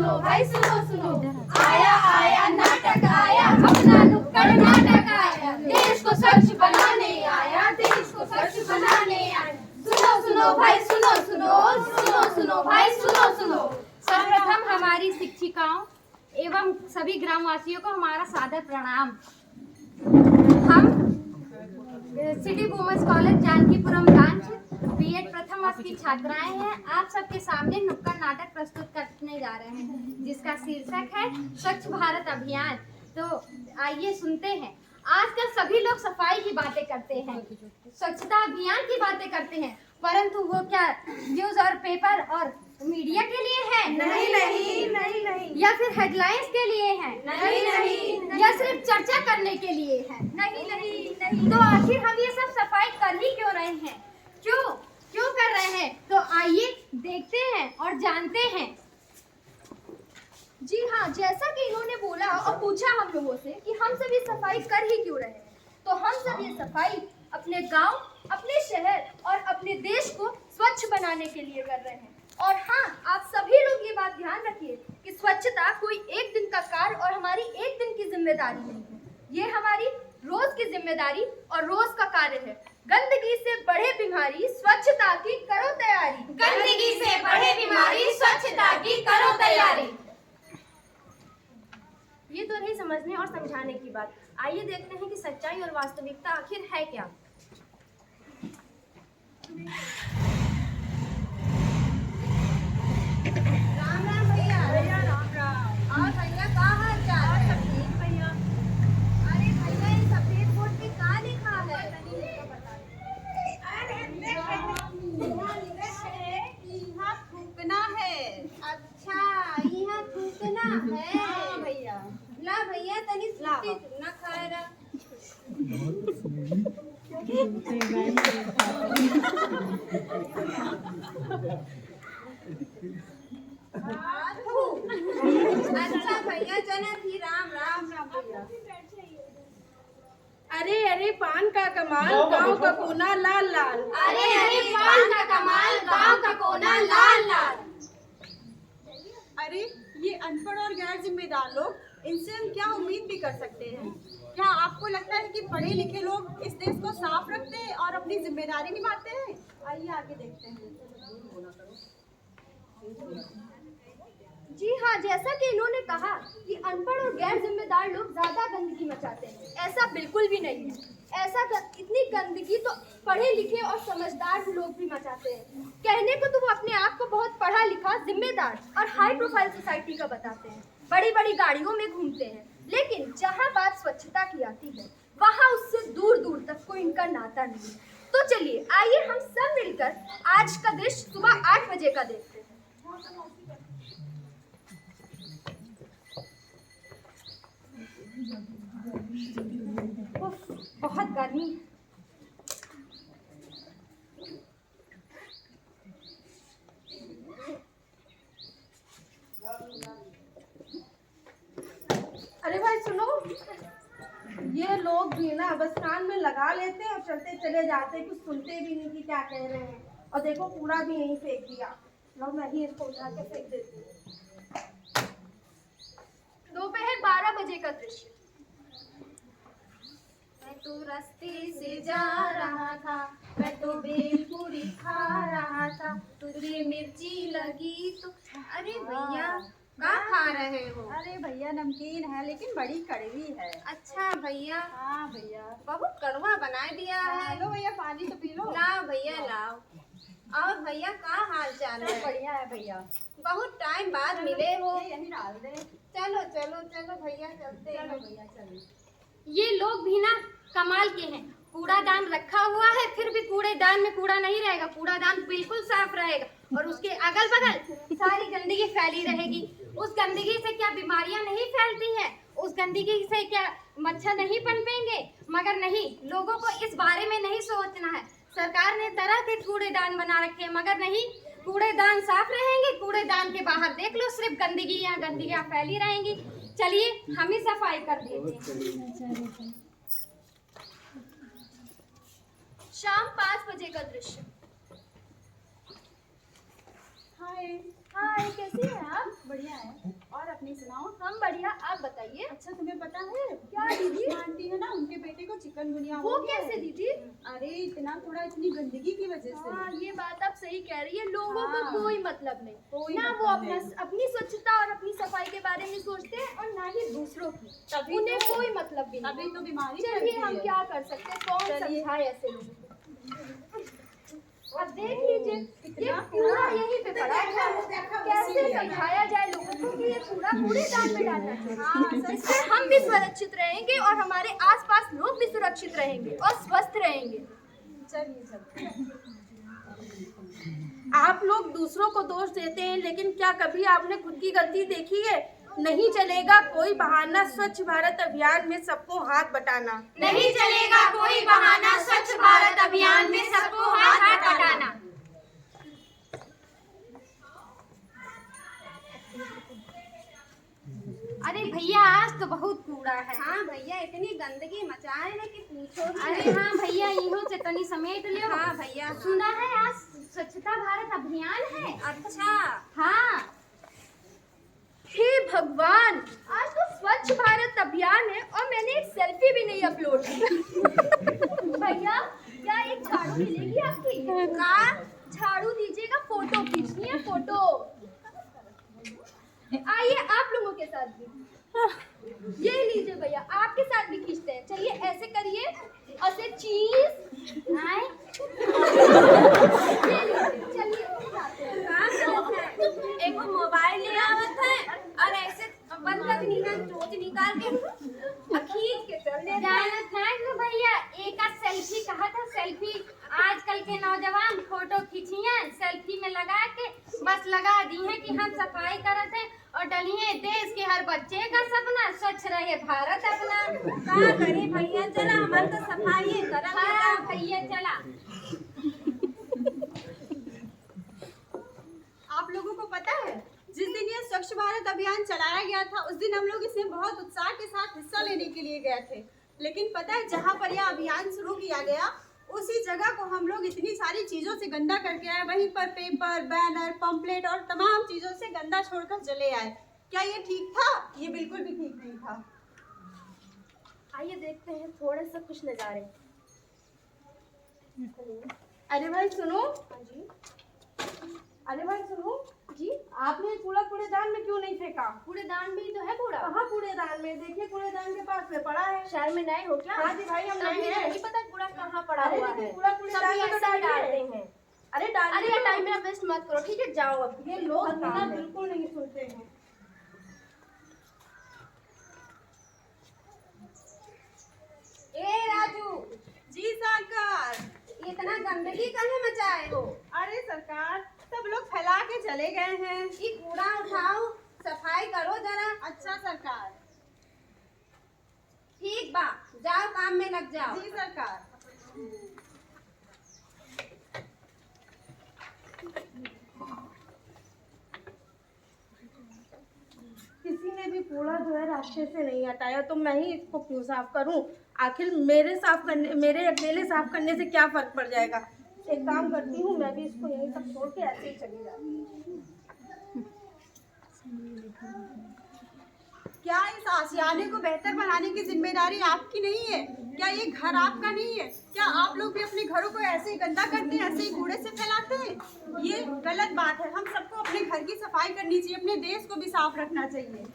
सुनो भाई सुनो सुनो, आया आया नाटक आया, अपना नुक्कड़ नाटक आया, देश को स्वच्छ बनाने आया, देश को स्वच्छ बनाने आया। सुनो सुनो भाई सुनो सुनो, सुनो सुनो भाई सुनो सुनो। सर्वप्रथम हमारी शिक्षिकाओं एवं सभी ग्रामवासियों को हमारा सादर प्रणाम। हम city women's college Janakipuram branch BEd प्रथम वर्ष की छात्राएं हैं। आप सबके सामने नुक्कड़ नाटक प्रस्तुत करने जा रहे हैं जिसका शीर्षक है स्वच्छ भारत अभियान। तो आइए सुनते हैं। आजकल सभी लोग सफाई की बातें करते हैं, स्वच्छता अभियान की बातें करते हैं, परंतु वो क्या न्यूज और पेपर और मीडिया के लिए है? नहीं नहीं नहीं नहीं। या फिर हेडलाइंस के लिए है? नहीं नहीं। या सिर्फ चर्चा करने के लिए है? नहीं नहीं नहीं। तो आखिर हम ये सब सफाई कर ही क्यों रहे हैं? क्यों क्यों कर रहे हैं? तो आइए देखते हैं और जानते हैं। जी हाँ, जैसा कि इन्होंने बोला और पूछा हम लोगों से कि हम सब ये सफाई कर ही क्यों रहे हैं, तो हम सब ये सफाई अपने गांव, अपने शहर और अपने देश को स्वच्छ बनाने के लिए कर रहे हैं। और हाँ, आप सभी लोग ये बात ध्यान रखिए कि स्वच्छता कोई एक दिन का कार्य और हमारी एक दिन की जिम्मेदारी नहीं है, ये हमारी रोज की जिम्मेदारी और रोज का कार्य है। गंदगी से बढ़े बीमारी, स्वच्छता की करो तैयारी। गंदगी से बढ़े बीमारी, स्वच्छता की करो तैयारी। ये तो रही समझने और समझाने की बात। आइए देखते हैं कि सच्चाई और वास्तविकता आखिर है क्या। राम राम भैया। भैया राम राम। और भैया क्या हाल चाल है? सब ठीक भैया। अरे भैया ये सफेद बोर्ड पे क्या लिखा है? यहाँ थूकना है। अच्छा यहाँ थूकना है। हाँ भैया। ला भैया तनी सूती ना खाए रहा। अच्छा भैया चला थी। राम राम। राम भैया। अरे अरे पान का कमाल, गाँव का कोना लाल लाल। अरे अरे पान का कमाल, गाँव का कोना लाल लाल। अरे ये अनपढ़ और गैर जिम्मेदार लोग, इनसे हम क्या उम्मीद भी कर सकते हैं? क्या आपको लगता है कि पढ़े लिखे लोग इस देश को साफ रखते हैं और अपनी जिम्मेदारी निभाते हैं? आइए आगे देखते हैं। जी हाँ, जैसा कि इन्होंने कहा कि अनपढ़ और गैर जिम्मेदार लोग ज्यादा गंदगी मचाते हैं, ऐसा बिल्कुल भी नहीं है। इतनी गंदगी तो पढ़े लिखे और समझदार लोग भी मचाते हैं। कहने को तो वो अपने आप को बहुत पढ़ा लिखा, जिम्मेदार और हाई प्रोफाइल सोसाइटी का बताते हैं, बड़ी बड़ी गाड़ियों में घूमते हैं, लेकिन जहाँ बात स्वच्छता की आती है वहाँ उससे दूर दूर तक कोई इनका नाता नहीं है। तो चलिए आइए हम सब मिलकर आज का दृश्य सुबह 8 बजे का देखते हैं। बहुत गर्मी। अरे भाई सुनो, ये लोग भी ना बस कान में लगा लेते हैं और चलते चले जाते हैं, कुछ सुनते भी नहीं कि क्या कह रहे हैं। और देखो कूड़ा भी यहीं फेंक दिया। लो मैं ही इसको उठा के फेंक देती हूँ। दोपहर 12 बजे का दृश्य। मैं तो रास्ते से जा रहा था, मैं तो भेलपूरी खा रहा था, तुझे मिर्ची लगी तो। अरे भैया क्या खा रहे हो? अरे भैया नमकीन है लेकिन बड़ी कड़वी है। अच्छा भैया। हाँ भैया। बहुत कड़वा बना दिया है। लो भैया पानी तो पी लो। लाओ भैया लाओ। और भैया क्या हाल चाल है? बढ़िया है भैया। बहुत टाइम बाद मिले हो। यही डाल दे। चलो चलो चलो भैया चलते हैं। भैया चलो। ये लोग भी ना कमाल के हैं। कूड़ादान रखा हुआ है, फिर भी कूड़ेदान में कूड़ा नहीं रहेगा, कूड़ादान बिल्कुल साफ रहेगा और उसके अगल बगल सारी गंदगी फैली रहेगी। उस गंदगी से क्या बीमारियां नहीं फैलती हैं? उस गंदगी से क्या मच्छर नहीं पनपेंगे? मगर नहीं, लोगों को इस बारे में नहीं सोचना है। सरकार ने तरह के कूड़ेदान बना रखे हैं, मगर नहीं, कूड़ेदान साफ रहेंगे, कूड़ेदान के बाहर देख लो सिर्फ गंदगियां फैली रहेंगी। चलिए हम ही सफाई कर देते हैं। शाम 5 बजे का दृश्य। हाय। हाय, कैसी हैं आप? बढ़िया है। आप बताइए। अच्छा तुम्हें पता है क्या दीदी? आंटी है ना, उनके बेटे को चिकनगुनिया वो हो गया कैसे है। दीदी? अरे इतनी गंदगी की वजह से। हाँ, ये बात आप सही कह रही है। लोगों को हाँ। कोई मतलब नहीं, कोई ना मतलब वो नहीं। अपनी स्वच्छता और अपनी सफाई के बारे में सोचते हैं और ना ही दूसरों की। तभी उन्हें तो- कोई मतलब भी नहीं। अभी तो बीमारी चलिए फैलती हम है। क्या कर सकते हैं, कौन चलिए। समझाए ऐसे लोगों को। अब देख लीजिए, ये कितना कूड़ा यहीं पे पड़ा हुआ है। कैसे समझाया जाए लोगों को कि ये कूड़ा कूड़ेदान में डालना चाहिए। इससे हम भी सुरक्षित रहेंगे और हमारे आसपास लोग भी सुरक्षित रहेंगे और स्वस्थ रहेंगे। चलिए। आप लोग दूसरों को दोष देते हैं, लेकिन क्या कभी आपने खुद की गलती देखी है? नहीं चलेगा कोई बहाना स्वच्छ भारत अभियान में सबको हाथ बटाना। नहीं चलेगा कोई बहाना स्वच्छ भारत अभियान में सबको हाथ बटाना। अरे भैया आज तो बहुत कूड़ा है। हाँ भैया, इतनी गंदगी मचाए ना कि पूछो ही अरे हाँ भैया, इहो से तनी समेट लियो। हाँ भैया। सुना है आज स्वच्छता भारत अभियान है। अच्छा। हाँ। हे भगवान, आज तो स्वच्छ भारत अभियान है और मैंने एक सेल्फी भी नहीं अपलोड की। भैया, क्या एक झाड़ू मिलेगी आपकी? का झाड़ू दीजिएगा, फोटो खींचनी है, फोटो। आइए आप लोगों के साथ भी। ये लीजिए भैया, आपके साथ भी खींचते हैं। चलिए ऐसे करिए, ऐसे चीज। आए ये लीजिए, चलिए जाते हैं। एक मोबाइल ले आवत है और ऐसे बंदर निकाल के खींच के चल दे। जानत है कि भैया एक सेल्फी कहा था। सेल्फी आजकल के नौजवान फोटो खींचिए सेल्फी में लगा के बस लगा दी है कि हम सफाई करते हैं और डलिए देश के हर बच्चे का सपना स्वच्छ रहे भारत अपना। का करे भैया, चला हमारे तो सफाई करम। हाँ भैया चला। आप लोगों को पता है जिस दिन ये स्वच्छ भारत अभियान चलाया गया था, उस दिन हम लोग इसमें बहुत उत्साह के साथ हिस्सा लेने के लिए गए थे। लेकिन पता है जहाँ पर यह अभियान शुरू किया गया, उसी जगह को हम लोग इतनी सारी चीजों से गंदा करके आए। वहीं पर पेपर, बैनर, पंपलेट और तमाम चीजों से गंदा छोड़कर चले आए। क्या ये ठीक था? ये बिल्कुल भी ठीक नहीं था। आइए देखते हैं थोड़े से कुछ नजारे। अरे भाई सुनो, हाँ जी। अरे भाई सुनो, जी, आपने कूड़ा कूड़ेदान में क्यों नहीं फेंका? कूड़ेदान भी तो है कूड़ा। कहाँ कूड़ेदान में? देखिए कूड़ेदान के पास में पड़ा है। शहर में नए हो क्या? हाँ जी भाई, हम तभी नए हैं। नहीं पता कूड़ा कहाँ पड़ा अरे हुआ लेकिन है। कूड़ा कूड़ेदान सभी में तो ऐसे ही डालिए। डालते हैं। अरे डालिए। अरे ये टाइम मेरा वेस्ट मत करो, ठीक है? जाओ अब। ये लोग बहुत ना काम है। बिल्कुल नहीं सुनते हैं। ए राजू, जी सरकार। इतना गंदगी कहाँ मचाए हो? अरे सरकार, सब लोग फैला के चले गए हैं। ये कूड़ा उठाओ, सफाई करो जरा। अच्छा सरकार। ठीक बा, जाओ काम में लग जाओ। जी सरकार। किसी ने भी कूड़ा जो है रास्ते से नहीं हटाया, तो मैं ही इसको क्यों साफ करूं? आखिर मेरे अकेले साफ करने से क्या फर्क पड़ जाएगा? एक काम करती हूँ, मैं भी इसको यहीं तक छोड़ के ऐसे ही चली जाती हूँ। क्या इस आशियाने को बेहतर बनाने की जिम्मेदारी आपकी नहीं है? क्या ये घर आपका नहीं है? क्या आप लोग भी अपने घरों को ऐसे ही गंदा करते हैं, ऐसे ही कूड़े से फैलाते हैं? ये गलत बात है। हम सबको अपने घर की सफाई करनी चाहिए, अपने देश को भी साफ रखना चाहिए।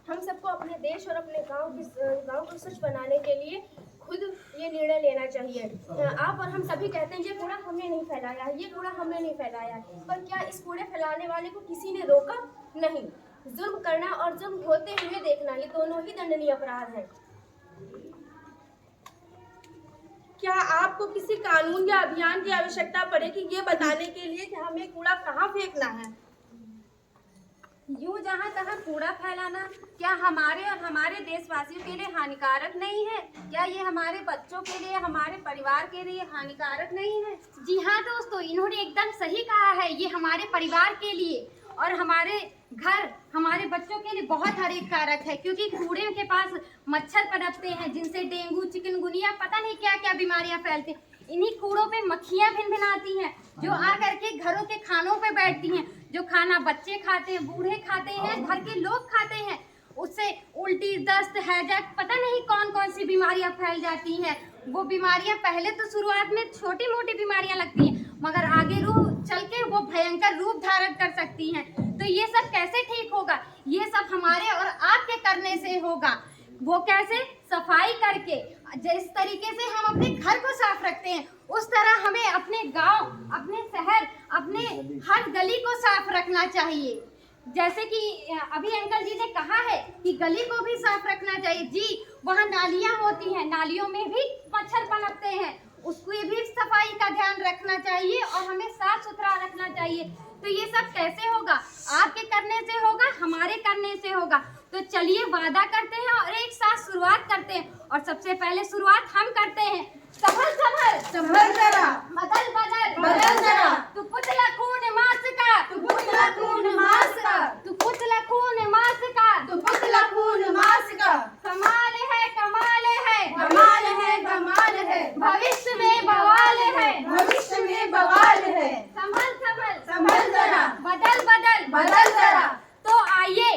हम सबको अपने देश और अपने गांव को स्वच्छ बनाने के लिए खुद ये निर्णय लेना चाहिए। आप और हम सभी कहते हैं ये कूड़ा हमने नहीं फैलाया है, ये कूड़ा हमने नहीं फैलाया है, पर क्या इस कूड़े फैलाने वाले को किसी ने रोका? नहीं। जुर्म करना और जुर्म होते हुए देखना, ये दोनों ही दंडनीय अपराध हैं। क्या आपको किसी कानून या अभियान की आवश्यकता पड़ेगी ये बताने के लिए कि हमें कूड़ा कहाँ फेंकना है? यूं जहाँ तहाँ कूड़ा फैलाना क्या हमारे और हमारे देशवासियों के लिए हानिकारक नहीं है? क्या ये हमारे बच्चों के लिए, हमारे परिवार के लिए हानिकारक नहीं है? जी हाँ दोस्तों, इन्होंने एकदम सही कहा है। ये हमारे परिवार के लिए और हमारे घर, हमारे बच्चों के लिए बहुत हानिकारक है, क्योंकि कूड़े के पास मच्छर पनपते हैं जिनसे डेंगू, चिकनगुनिया, पता नहीं क्या क्या बीमारियां फैलती हैं। इन्हीं कूड़ों पे मक्खियां भिनभिनाती हैं जो आकर के घरों के खानों पे बैठती हैं, जो खाना बच्चे खाते हैं, बूढ़े खाते हैं, घर के लोग खाते हैं, उससे उल्टी, दस्त, हैजक, पता नहीं कौन कौन सी बीमारियां फैल जाती हैं। वो बीमारियां पहले तो शुरुआत में छोटी मोटी बीमारियां लगती हैं, मगर आगे चल के वो भयंकर रूप धारण कर सकती हैं। तो ये सब कैसे ठीक होगा? ये सब हमारे और आपके करने से होगा। वो कैसे? सफाई करके। जिस तरीके से हम अपने घर को साफ रखते हैं, उस तरह हमें अपने गांव, अपने शहर, अपने हर गली को साफ रखना चाहिए। जैसे कि अभी अंकल जी ने कहा है कि गली को भी साफ रखना चाहिए। जी, वहाँ नालियाँ होती हैं, नालियों में भी मच्छर पनपते हैं, उसको ये भी सफाई का ध्यान रखना चाहिए और हमें साफ सुथरा रखना चाहिए। तो ये सब कैसे होगा? आपके करने से होगा, हमारे करने से होगा। तो चलिए वादा करते हैं और एक साथ शुरुआत करते हैं। और सबसे पहले शुरुआत हम करते हैं। संभल संभल संभल जरा, बदल बदल बदल जरा, तू पुतला खून मांस का, तू पुतला खून मांस का, तू पुतला खून मांस का, तू पुतला खून मांस का। कमाल है, कमाल है, कमाल है, कमाल है, भविष्य में बवाल है, भविष्य में बवाल है। संभल संभल संभल जरा, बदल बदल बदल जरा। तो आइए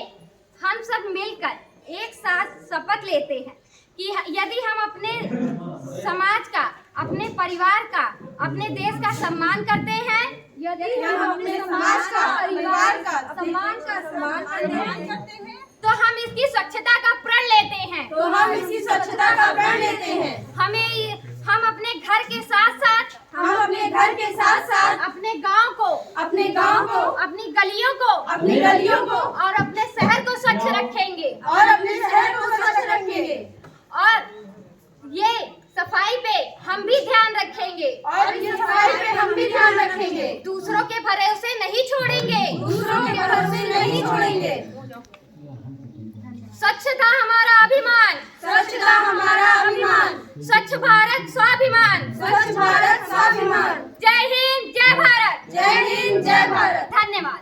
हम सब मिलकर एक साथ शपथ लेते हैं कि यदि हम अपने समाज का, अपने परिवार का, अपने देश का सम्मान करते हैं, यदि हम अपने समाज का, परिवार का, सम्मान का सम्मान करते हैं तो हम इसकी स्वच्छता का प्रण लेते हैं। तो हम इसी स्वच्छता का प्रण लेते हैं। हम अपने घर के साथ साथ, हम अपने घर के साथ साथ अपने गांव को, अपने गांव को, अपनी गलियों को, अपनी गलियों को और अपने शहर को स्वच्छ रखेंगे। और अपने शहर को स्वच्छ रखेंगे। और ये सफाई पे हम भी ध्यान रखेंगे। और इस सफाई पे हम भी ध्यान रखेंगे। दूसरों के भरोसे नहीं छोड़ेंगे। दूसरों के भरोसे नहीं छोड़ेंगे। स्वच्छता हमारा अभिमान, स्वच्छता हमारा अभिमान, स्वच्छ भारत स्वाभिमान। स्वच्छ भारत स्वाभिमान। जय हिंद, जय भारत। जय हिंद, जय भारत। धन्यवाद।